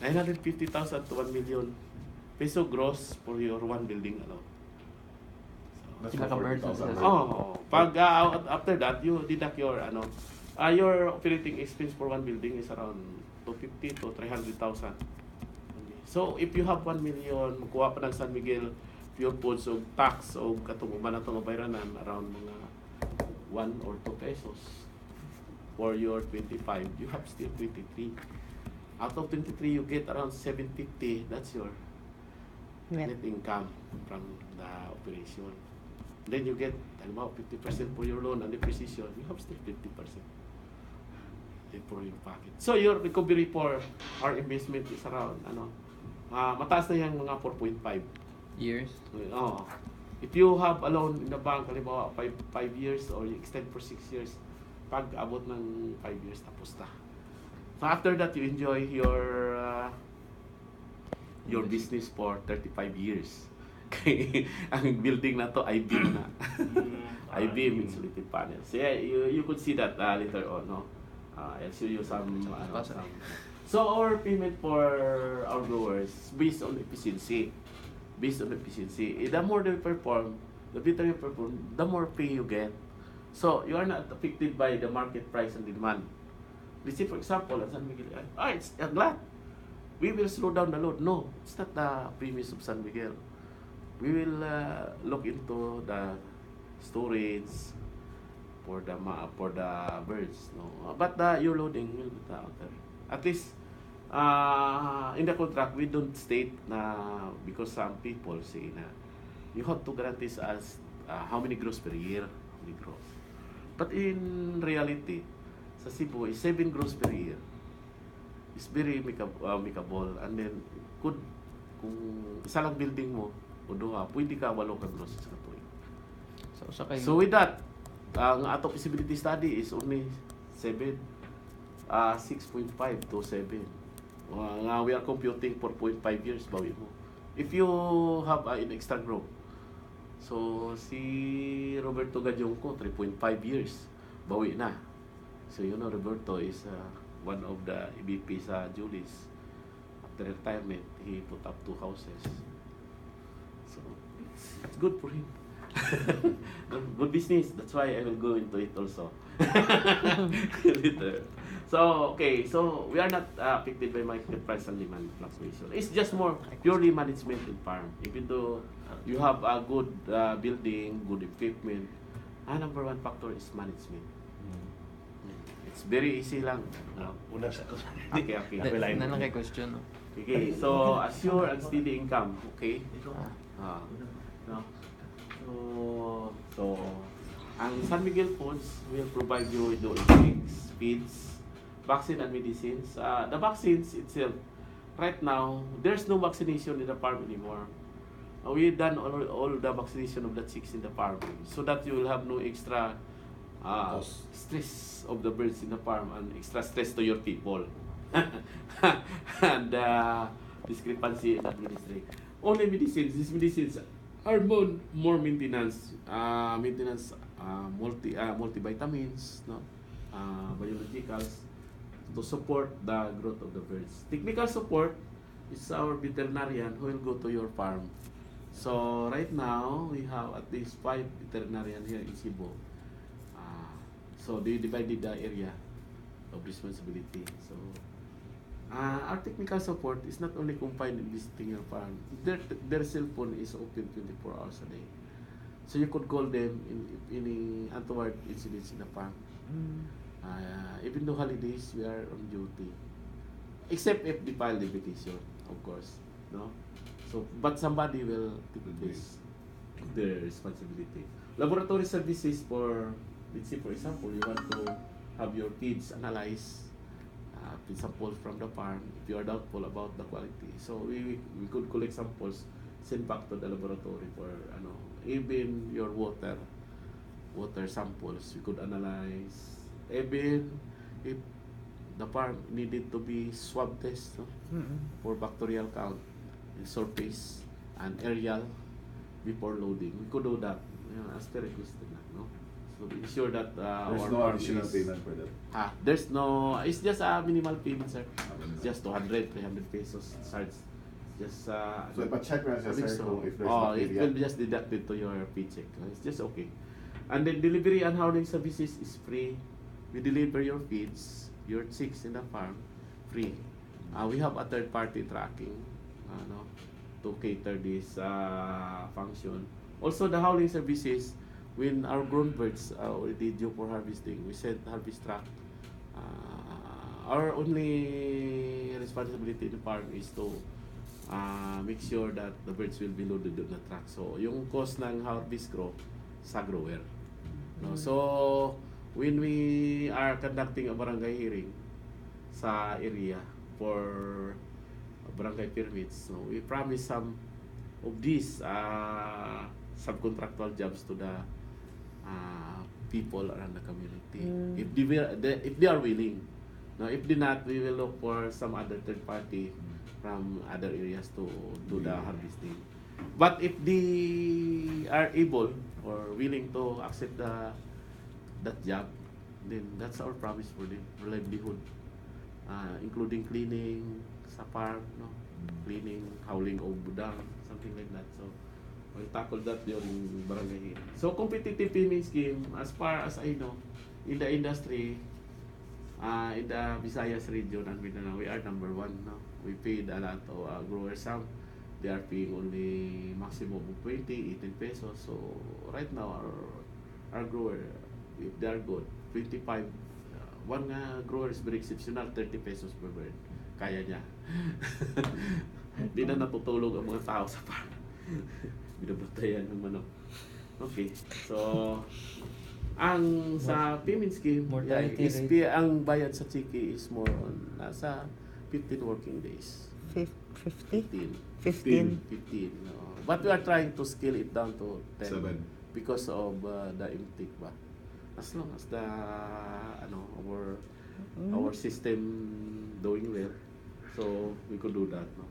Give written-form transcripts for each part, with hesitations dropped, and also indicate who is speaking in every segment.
Speaker 1: 950,000 to 1 million peso gross for your one building alone.
Speaker 2: That's
Speaker 3: Sila
Speaker 2: for
Speaker 3: ka-birds
Speaker 2: 40,000.
Speaker 3: sila.
Speaker 1: Pag after that you deduct your your operating expense for one building is around 250 to 300,000. So if you have 1 million, magkuha pa ng San Miguel Pure Foods o tax o katong uban natong bayranan around mga 1 or 2 pesos for your 25, you have still 23. Out of 23, you get around 750. That's your net income from the operation. Then you get about 50% for your loan and depreciation. You have still 50% for your pocket. So your recovery for our investment is around mataas na yung mga 4.5
Speaker 3: Years.
Speaker 1: Oh. If you have a loan in the bank, halimbawa 5 years or you extend for 6 years, pag abot ng 5 years tapos na. So after that you enjoy your business for 35 years. Kay ang building na to I-beam na. I-beam insulated panels. So yeah, you could see that later on, no. I'll show you some. So our payment for our growers based on efficiency. The more they perform, the better you perform, the more pay you get. So you are not affected by the market price and demand. Let's say for example, at San Miguel, it's a glut. We will slow down the load. No, it's not the premise of San Miguel. We will look into the storage for the birds. No, but your loading will be out there. At least in the contract we don't state na, because some people say na you have to guarantee us how many gross per year, but in reality sa Cebu is 7 gross per year. It's very makeable, and then kung isa lang building mo o duha, pwede ka 8 ka gross sa tuig. So with that, ang ato feasibility study is only 6.5 to 7. We are computing 4.5 years bawi mo. If you have an extra growth, so si Roberto Gajongko 3.5 years bawi na. So Roberto is one of the EVP sa Julis. After retirement, he put up 2 houses. So it's good for him. Good business. That's why I will go into it also. Later. So we are not affected by market price and demand fluctuation. It's just more purely management in farm. Even though you have a good building, good equipment, number one factor is management. It's very easy lang.
Speaker 2: Una sa ko.
Speaker 1: Okay.
Speaker 3: Na lang kay question.
Speaker 1: Okay, so assure and steady income. Okay. No. So ang San Miguel Foods will provide you with the eggs, feeds, vaccine and medicines. The vaccines itself, right now, there's no vaccination in the farm anymore. We've done all the vaccination of the chicks in the farm, so that you will have no extra stress of the birds in the farm and extra stress to your people. And discrepancy in administration. Only medicines. These medicines are more maintenance, multivitamins, no, biologicals to support the growth of the birds. Technical support is our veterinarian who will go to your farm. So right now we have at least 5 veterinarian here in Cebu. So they divided the area of responsibility. So our technical support is not only confined in visiting your farm. Their cell phone is open 24 hours a day. So you could call them in any untoward incidents in the farm. Even though holidays, we are on duty. Except if they file the petition, of course. No? So, but somebody will take this their responsibility. Laboratory services for, let's say for example, you want to have your kids analyze samples from the farm if you are doubtful about the quality. So we could collect samples, send back to the laboratory for even your water samples we could analyze. Even if the farm needed to be swab test, no? For bacterial count in surface and aerial before loading, we could do that as per requested, no? So to ensure that
Speaker 2: There's
Speaker 1: our
Speaker 2: no
Speaker 1: farm
Speaker 2: additional
Speaker 1: is...
Speaker 2: payment for that.
Speaker 1: There's no, it's just a minimal payment, sir.
Speaker 2: Ganun
Speaker 1: It's
Speaker 2: lang.
Speaker 1: just 200, 300 pesos charge. Just,
Speaker 2: So ipa-check na siya,
Speaker 1: I think
Speaker 2: sir,
Speaker 1: so.
Speaker 2: kung if there's
Speaker 1: Oh, it
Speaker 2: bacteria.
Speaker 1: will just deducted to your paycheck. It's just okay. And then delivery and housing services is free. We deliver your feeds, your chicks in the farm, free. We have a third party tracking, no, to cater this function. Also, the howling services, when our grown birds are already due for harvesting, we send harvest truck. Our only responsibility in the farm is to make sure that the birds will be loaded on the truck. So, yung cost ng harvest crew sa grower. No? So, when we are conducting a barangay hearing sa area for barangay permits, no, we promise some of these subcontractual jobs to the people around the community. If they are willing. No, if they not, we will look for some other third party from other areas to do the harvesting. But if they are able or willing to accept that job, then that's our promise for them, for livelihood, including cleaning sa farm, no, cleaning, howling of budang, something like that. So we'll tackle that during barangay hearing. So competitive payment scheme, as far as I know, in the industry, in the Visayas region and Mindanao, we are number one. No? We paid a lot of growers. Some they are paying only maximum of 20, 18 pesos. So right now, our grower, if they are good, 25. One grower is very exceptional, 30 pesos per bird. Kaya niya. Hindi na natutulog ang mga tao sa farm. Binabatayan ng manok. Okay, so ang sa payment scheme,
Speaker 3: Mortality
Speaker 1: is
Speaker 3: rate.
Speaker 1: ang bayad sa chiki is more on nasa 15 working days.
Speaker 4: 50?
Speaker 1: 15.
Speaker 4: 15.
Speaker 1: 15. No. But we are trying to scale it down to 10
Speaker 2: 7.
Speaker 1: because of the intake ba. As long as the our system doing well, so we could do that. No.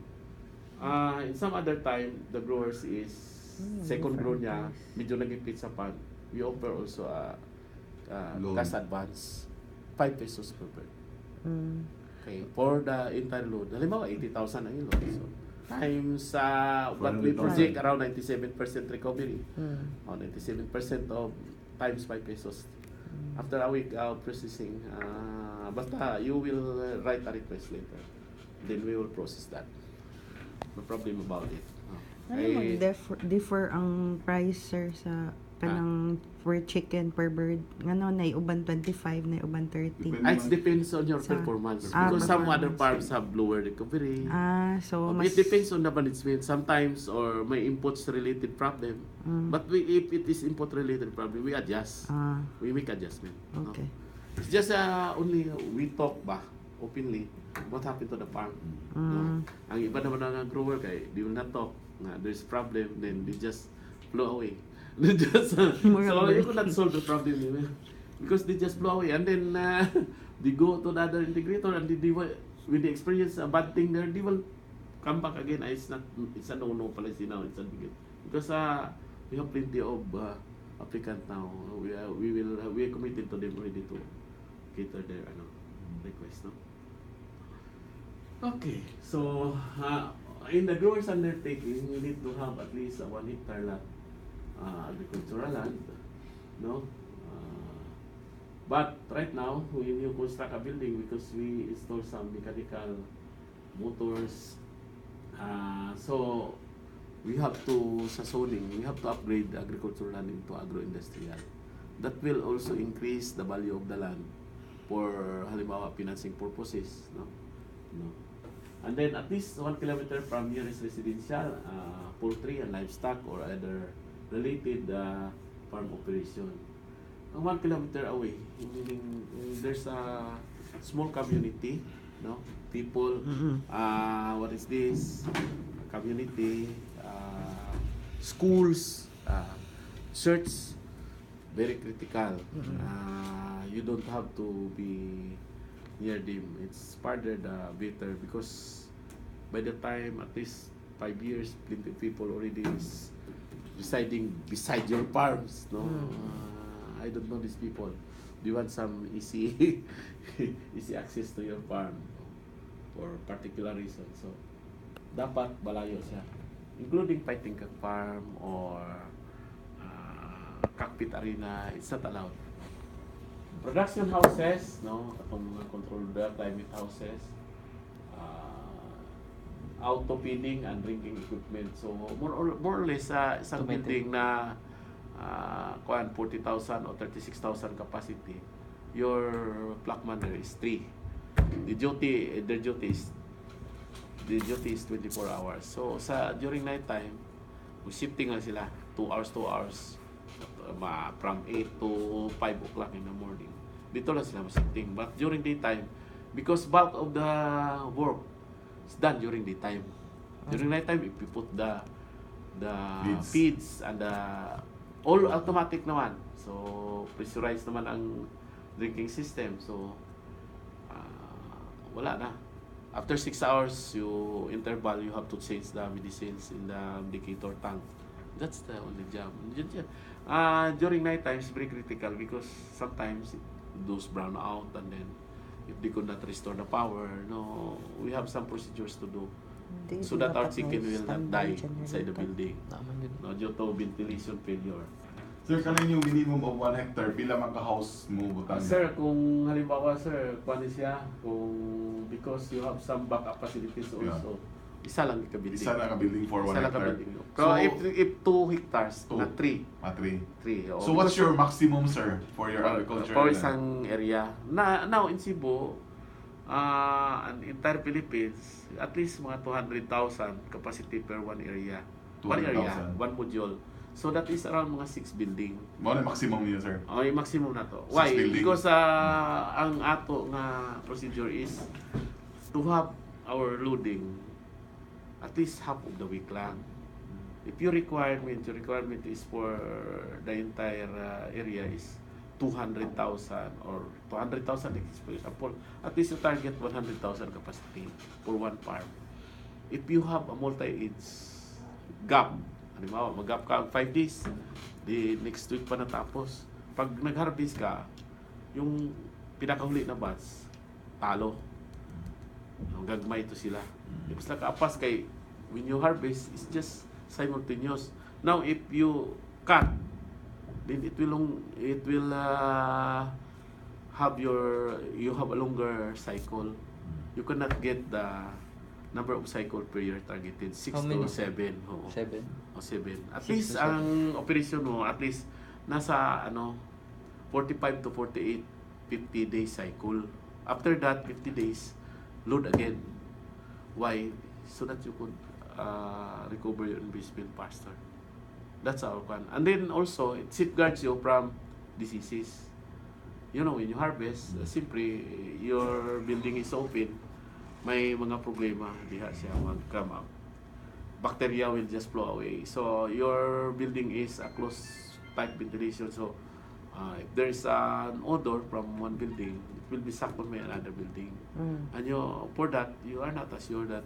Speaker 1: In some other time, the growers is second grow niya, medyo nag-ipit sa pan. We offer also a
Speaker 2: Loan.
Speaker 1: cash advance, 5 pesos per bird.
Speaker 4: Mm.
Speaker 1: Okay, for the entire load. Halimbawa, 80,000 ang load. So, times what we
Speaker 2: 400,000.
Speaker 1: project around 97% recovery.
Speaker 4: Mm.
Speaker 1: 97% of times 5 pesos. After a week processing, basta you will write a request later. Then we will process that. No problem about it.
Speaker 4: Ano mag-differ ang price, sir, sa kanang per chicken, per bird? Ano, na uban 25, na uban 30?
Speaker 1: It depends on your
Speaker 4: Sa-
Speaker 1: performance.
Speaker 4: Ah,
Speaker 1: Because some other
Speaker 4: performance.
Speaker 1: farms have lower recovery.
Speaker 4: So
Speaker 1: It depends on the management. Sometimes or may inputs related problem. But if it is input related problem, we adjust. We make adjustment. No?
Speaker 4: Okay.
Speaker 1: It's just only we talk ba openly what happened to the farm. No? Ang iba naman ng grower kay they will not talk. There's problem, then they just blow away. They just, so you could not solve the problem because they just blow away, and then they go to the other integrator, and they will, with the experience a bad thing there, they will come back again. It's a no policy now. It's a big because we have plenty of applicant now. We are committed to them already to cater their request. No. Okay, so in the growers undertaking, we need to have at least a 1 hectare lot agricultural land, no? But right now, when you construct a building, because we install some mechanical motors, so we have to, sa zoning, we have to upgrade the agricultural land into agro-industrial. That will also increase the value of the land for halimbawa financing purposes, no? And then at least 1 kilometer from nearest residential, poultry and livestock or other related farm operation. 1 kilometer away, meaning there's a small community, no? People, what is this? Community, schools, church, very critical. You don't have to be near them. It's farther the better because by the time at least 5 years, plenty of people already is residing beside your farms, no? I don't know these people. Do you want some easy easy access to your farm for particular reason? So, dapat malayo siya. Including fighting cock farm or cockpit arena, it's not allowed. Production houses, no, atong mga controlled climate houses, auto feeding and drinking equipment. So more or less isang
Speaker 3: Automated.
Speaker 1: building na 40,000 or 36,000 capacity, your flakman there is 3. The duty is 24 hours. So during night time, shifting lang sila 2 hours from 8 to 5 o'clock in the morning. Dito lang sila shifting. But during daytime, because bulk of the work is done during daytime. During nighttime, if you put the feeds and the all automatic naman. So pressurized naman ang drinking system. So wala na. After 6 hours, you have to change the medicines in the indicator tank. That's the only job. During night time, it's very critical because sometimes those brown out, and then if they could not restore the power, no, we have some procedures to do so that our chicken will not die inside the building.
Speaker 3: Naman yun.
Speaker 1: No, due to ventilation failure.
Speaker 2: Sir, kanin yung minimum of 1 hectare, pila man ka-house mo butang?
Speaker 1: Sir, kung halimbawa sir, paano siya? Because you have some backup facilities also. Isa lang ka-building.
Speaker 2: Isa na ka-building for 1
Speaker 1: Isa lang
Speaker 2: hectare.
Speaker 1: ka-building. Pero if 2 hectares,
Speaker 2: Two.
Speaker 1: na 3.
Speaker 2: 3.
Speaker 1: 3.
Speaker 2: So what's your maximum, sir, for your agriculture?
Speaker 1: For isang area. Now in Cebu, and entire Philippines, at least mga 200,000 capacity per one area. 1 area,
Speaker 2: 200,000.
Speaker 1: 1 module. So that is around mga 6 building.
Speaker 2: Mo na maximum niya, sir.
Speaker 1: Yung maximum na to.
Speaker 2: 6
Speaker 1: Why?
Speaker 2: building.
Speaker 1: Because ang ato nga procedure is to have our loading at least half of the week lang. If your requirement is for the entire area is 200,000 or 200,000 for example, at least you target 100,000 capacity for one farm. If you have a multi-age gap, halimbawa, mag-gap ka 5 days, di next week pa natapos. Pag nag-harvest ka, yung pinakahuli na batch, talo. Gagmay to sila. Basta kaapas kay when you harvest, it's just simultaneous. Now, if you cut, then it will have you have a longer cycle. You cannot get the number of cycle per year targeted 6
Speaker 3: How
Speaker 1: to
Speaker 3: many?
Speaker 1: 7. Oo.
Speaker 3: 7.
Speaker 1: O 7. At
Speaker 3: 6
Speaker 1: least
Speaker 3: to 7.
Speaker 1: ang operation mo at least nasa 45 to 48 50 day cycle. After that 50 days load again. Why? So that you could recover your investment faster. That's our plan. And then also it safeguards you from diseases. You know, when you harvest, simply your building is open, may mga problema diha siya mag-come out. Bacteria will just flow away. So your building is a closed type ventilation. So if there is an odor from one building, it will be sucked on by another building. And for that, you are not assured that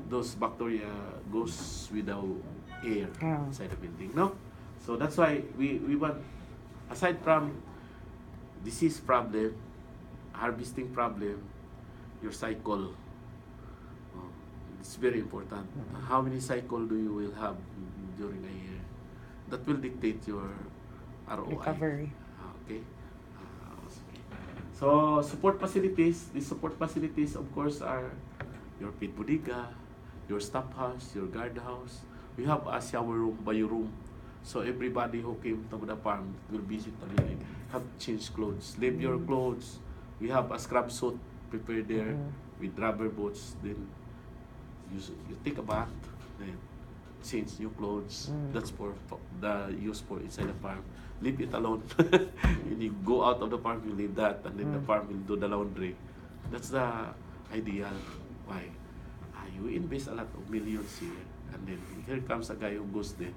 Speaker 1: those bacteria goes without air inside the building. No? So that's why we want, aside from disease problem, harvesting problem, your cycle. It's very important. How many cycle do you will have during a year? That will dictate your ROI.
Speaker 4: Recovery.
Speaker 1: Okay. So support facilities. These support facilities, of course, are your feed bodega, your staff house, your guard house. We have a shower room by room. So everybody who came to the farm will visit the building, have change clothes, leave your clothes. We have a scrub suit prepared there with rubber boots. Then you take a bath, then change new clothes. That's for the use for inside the farm. Leave it alone. When you go out of the farm, you leave that, and then the farm will do the laundry. That's the ideal. Why? You invest a lot of millions here, and then here comes a guy who goes there,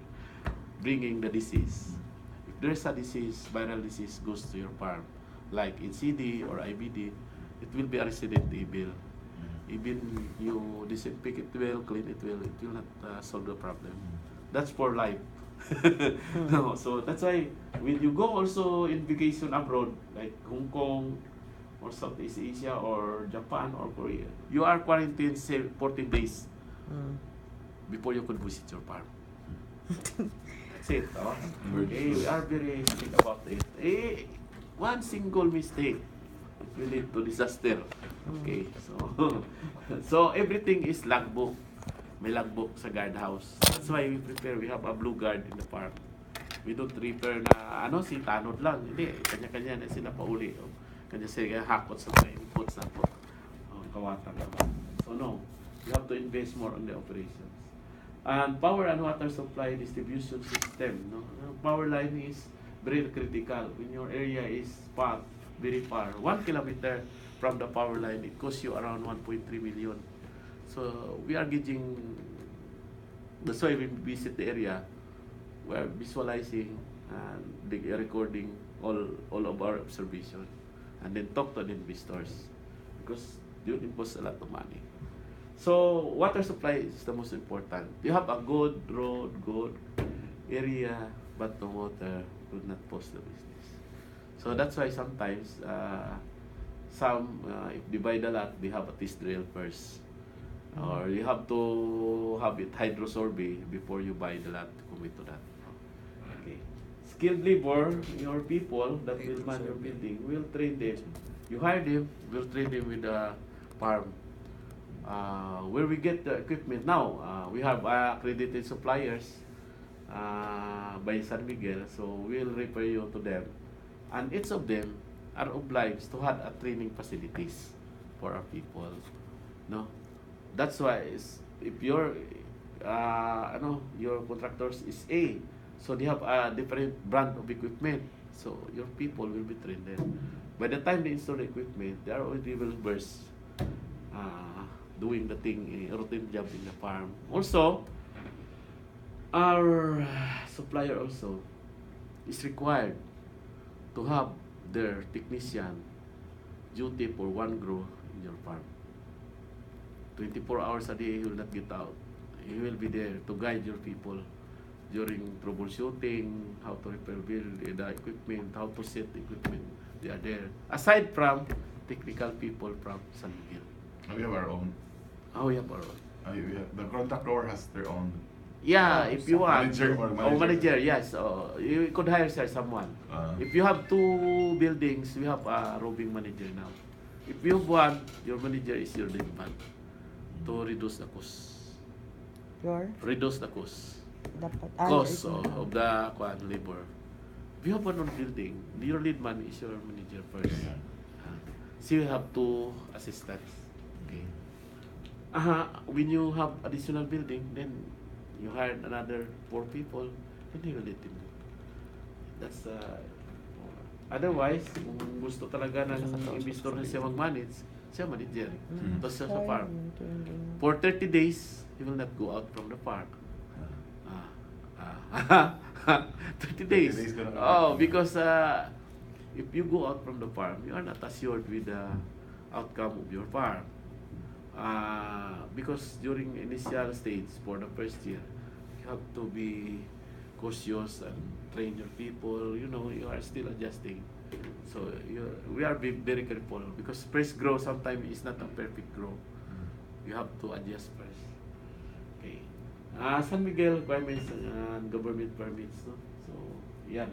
Speaker 1: bringing the disease. If there's a disease, viral disease goes to your farm, like in CD or IBD, it will be a resident evil. Even you disinfect it well, clean it well, it will not solve the problem. That's for life. No, so that's why when you go also in vacation abroad, like Hong Kong or Southeast Asia or Japan or Korea, you are quarantined 14 days
Speaker 4: Mm.
Speaker 1: before you could visit your farm. That's it. Oh. We are very strict about it. One single mistake will lead to disaster. Okay, so so everything is logbook. May logbook sa guardhouse. That's why we prepare. We have a blue guard in the park. We don't repair na si tanod lang. Hindi, kanya-kanya na sila pauli. Oh. Kanya sila hakot sa may inputs na po. Oh, kawatan naman. So no, you have to invest more on the operations. And power and water supply distribution system. No? Power line is very critical. When your area is far, very far. 1 kilometer from the power line, it costs you around 1.3 million. So we are gauging, that's why when we visit the area, we are visualizing and recording all of our observation, and then talk to the investors because you impose a lot of money. So water supply is the most important. You have a good road, good area, but the water would not post the business. So that's why sometimes if they buy the lot, they have a test drill first. Or you have to have it hydro survey before you buy the lot to commit to that. Okay. Skilled labor, your people that will man your building, will train them. You hire them, will train them with the farm. Where we get the equipment now, we have accredited suppliers by San Miguel, so we'll refer you to them. And each of them are obliged to have a training facilities for our people. No? That's why if your your contractors is A, so they have a different brand of equipment. So your people will be trained there. By the time they install the equipment, they are already well versed doing the thing, routine job in the farm. Also, our supplier also is required to have their technician duty for one grow in your farm. 24 hours a day, he will not get out. He will be there to guide your people during troubleshooting, how to repair the equipment, how to set the equipment. They are there. Aside from technical people from San Miguel.
Speaker 2: We have our own.
Speaker 1: Oh, yeah, our own.
Speaker 2: The contractor has their own.
Speaker 1: Yeah, if you want.
Speaker 2: Manager or
Speaker 1: Oh, manager, yes. You could hire someone. If you have 2 buildings, we have a roving manager now. If you want, your manager is your demand to reduce the cost. Reduce the cost.
Speaker 4: Dapat
Speaker 1: Cost of the labor. If you have one on building, your lead man is your manager first. So you have 2 assistants. Okay. When you have additional building, then you hire another 4 people, then you will let him. That's otherwise, kung gusto talaga ng investor na siya mag-manage, siya manager. Tapos siya sa farm. For 30 days, he will not go out from the park. 30 days. Oh, because if you go out from the farm, you are not assured with the outcome of your farm. Because during initial stage, for the first year, you have to be cautious and train your people. You know, you are still adjusting. So we are very careful because first grow sometimes is not a perfect grow. You have to adjust first. Okay. San Miguel requirements and government permits. No? So, yan.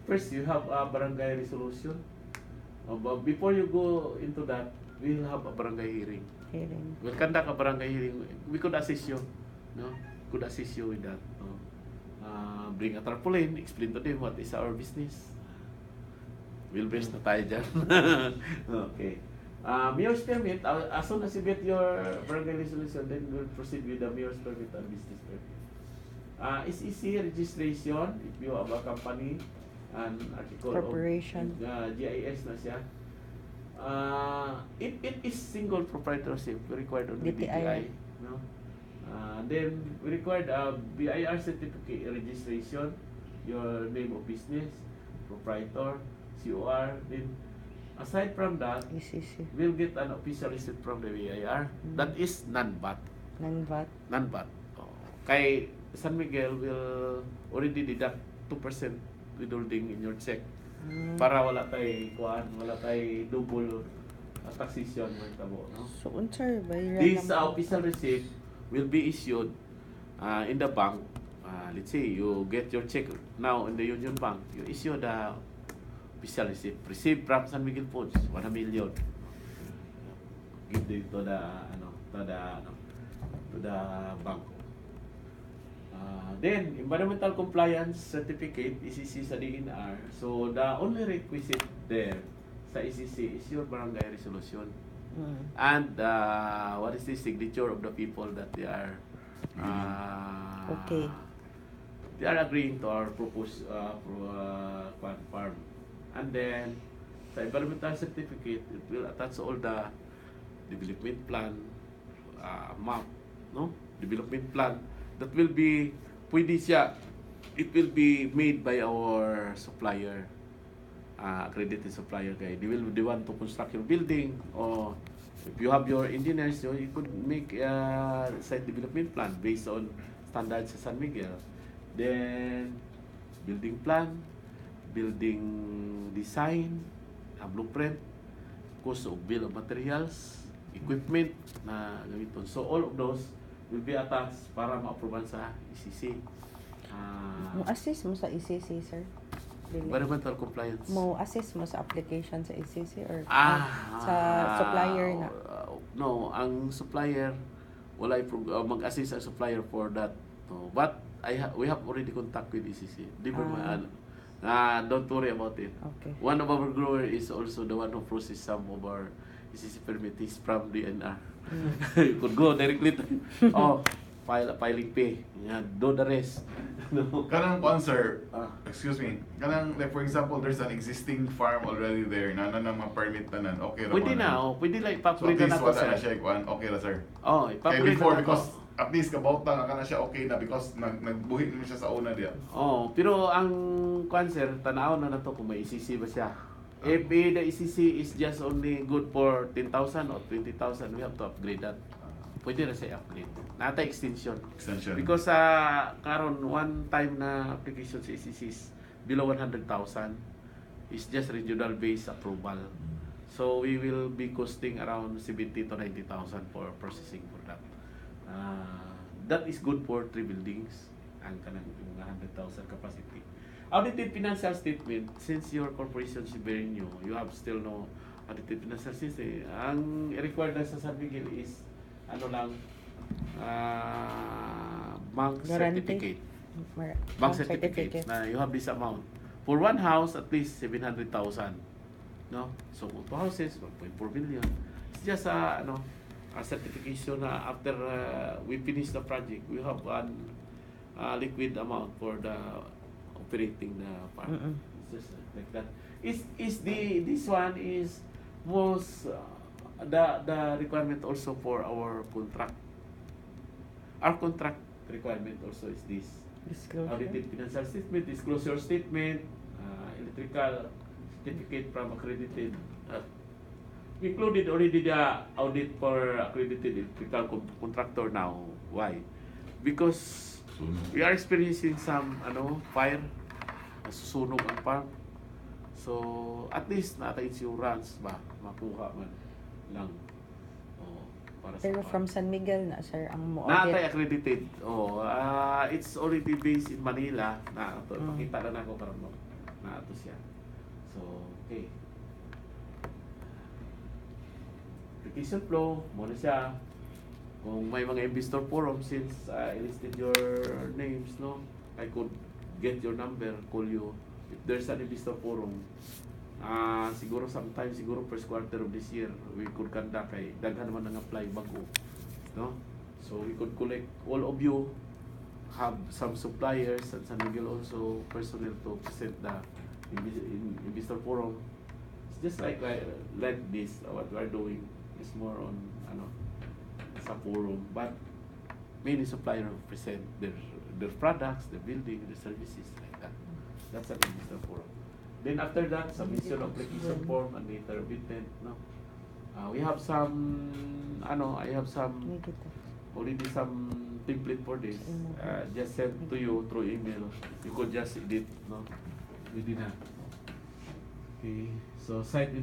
Speaker 1: First, you have a barangay resolution. But before you go into that, we'll have a barangay hearing. We'll conduct a barangay hearing. We could assist you. No? Could assist you with that. No? Bring a tarpaulin, explain to them what is our business. We'll base na tayo dyan. Okay. Mayor's permit, as soon as you get your barangay resolution, then we'll proceed with the mayor's permit and business permit. It's easy registration if you have a company and article
Speaker 4: corporation.
Speaker 1: of GIS na siya. It is single proprietorship required on the DTI. No? Then we required a BIR certificate registration, your name of business, proprietor, COR. Then aside from that, we'll get an official receipt from the BIR. That is non-VAT.
Speaker 4: Non-VAT.
Speaker 1: Non-VAT. Kay San Miguel will already deduct 2% withholding in your check para wala tay kuan, wala tay double taxation mo tabo, no?
Speaker 4: So, unsay bayaran
Speaker 1: This
Speaker 4: naman?
Speaker 1: official receipt will be issued in the bank. Let's say you get your check now in the Union Bank, you issue the official receipt received from San Miguel Foods 1 million. Give it to the to the bank. Then environmental compliance certificate ECC sa DNR. So the only requisite there sa ECC is your barangay resolution. And what is the signature of the people that they are
Speaker 4: Okay.
Speaker 1: they are agreeing to our proposed farm. And then sa environmental certificate, it will attach all the development plan, map, no? Development plan that will be pwede siya. It will be made by our supplier, accredited supplier kay they want to construct your building, or if you have your engineers, you could make a site development plan based on standards sa San Miguel. Then building plan, building design, blueprint, cost of bill of materials, equipment na gamiton. So all of those will be attached para ma-approvean sa ECC.
Speaker 4: Mo assist mo sa ECC, sir? Dili.
Speaker 1: Environmental compliance.
Speaker 4: Mo assist mo sa application sa ECC or sa
Speaker 1: Ah,
Speaker 4: supplier na?
Speaker 1: No, ang supplier wala mag-assist ang supplier for that. No, but we have already contact with ECC. Don't worry about it.
Speaker 4: Okay.
Speaker 1: One of our grower is also the one who process some of our ECC permit. He's from DNR. You could go directly to filing pay. Yan, do the rest. No.
Speaker 2: Kanang kuan, sir,
Speaker 1: Ah.
Speaker 2: excuse me, kanang like for example, there's an existing farm already there, na mga permit na nan, okay ra
Speaker 1: Pwede
Speaker 2: man.
Speaker 1: na, pwede lang
Speaker 2: So at
Speaker 1: ipapulita
Speaker 2: least
Speaker 1: na to,
Speaker 2: wala na
Speaker 1: sir.
Speaker 2: siya kuan, okay ra, sir.
Speaker 1: Oh,
Speaker 2: Eh
Speaker 1: ipapulita
Speaker 2: before,
Speaker 1: na to.
Speaker 2: because at least kabauta nga kana siya okay na because nagbuhit naman siya sa una diya.
Speaker 1: Oh, pero ang cancer, tanaw na to kung may ECC ba siya. If the ECC is just only good for 10,000 or 20,000, we have to upgrade that. Pwede na siya upgrade. Nata extension.
Speaker 2: Extension.
Speaker 1: Because karon one time na application sa ECC is below 100,000 is just regional based approval. So we will be costing around 70 to 90,000 for processing for that. That is good for 3 buildings ang kanang 100,000 capacity. Audited financial statement, since your corporation is very new, you have still no audited financial statement. Ang required na sa San Miguel is bank
Speaker 4: Guarantee.
Speaker 1: certificate.
Speaker 4: Bank
Speaker 1: Bank certificate na you have this amount. For one house, at least 700,000. No? So, 2 houses, 1.4 billion. It's just a certification na after we finish the project, we have one liquid amount for the operating the farm. It's just like that. This one is most the requirement also for our contract. Our contract requirement also is this.
Speaker 4: Disclosure.
Speaker 1: Audited financial statement, disclosure statement, electrical certificate from accredited. We included already the audit for accredited electrical contractor now. Why? Because we are experiencing some fire, nasusunog ang farm. So at least nata insurance ba makuha man lang. Para sa
Speaker 4: Pero
Speaker 1: farm.
Speaker 4: from San Miguel na, sir, ang mo
Speaker 1: Natay
Speaker 4: audit.
Speaker 1: accredited. It's already based in Manila. Na to, pakita na nako karon mo. Na ato siya. So, okay. Application flow, mo na siya. Kung may mga investor forum, since I listed your names, no, I could get your number, call you. If there's an investor forum, siguro sometime, siguro first quarter of this year, we could conduct kay daghan naman nang apply bago, no? So we could collect all of you, have some suppliers at San Miguel also personnel to present the investor forum. It's just like this, what we are doing is more on sa forum, but many suppliers present their products, their building, their services like that. That's an investor forum. Then after that, submission of application form and later written, no. We have some I have some
Speaker 4: Negative.
Speaker 1: already some template for this. Just send to you through email. You could just edit, no? Within that. Okay. So site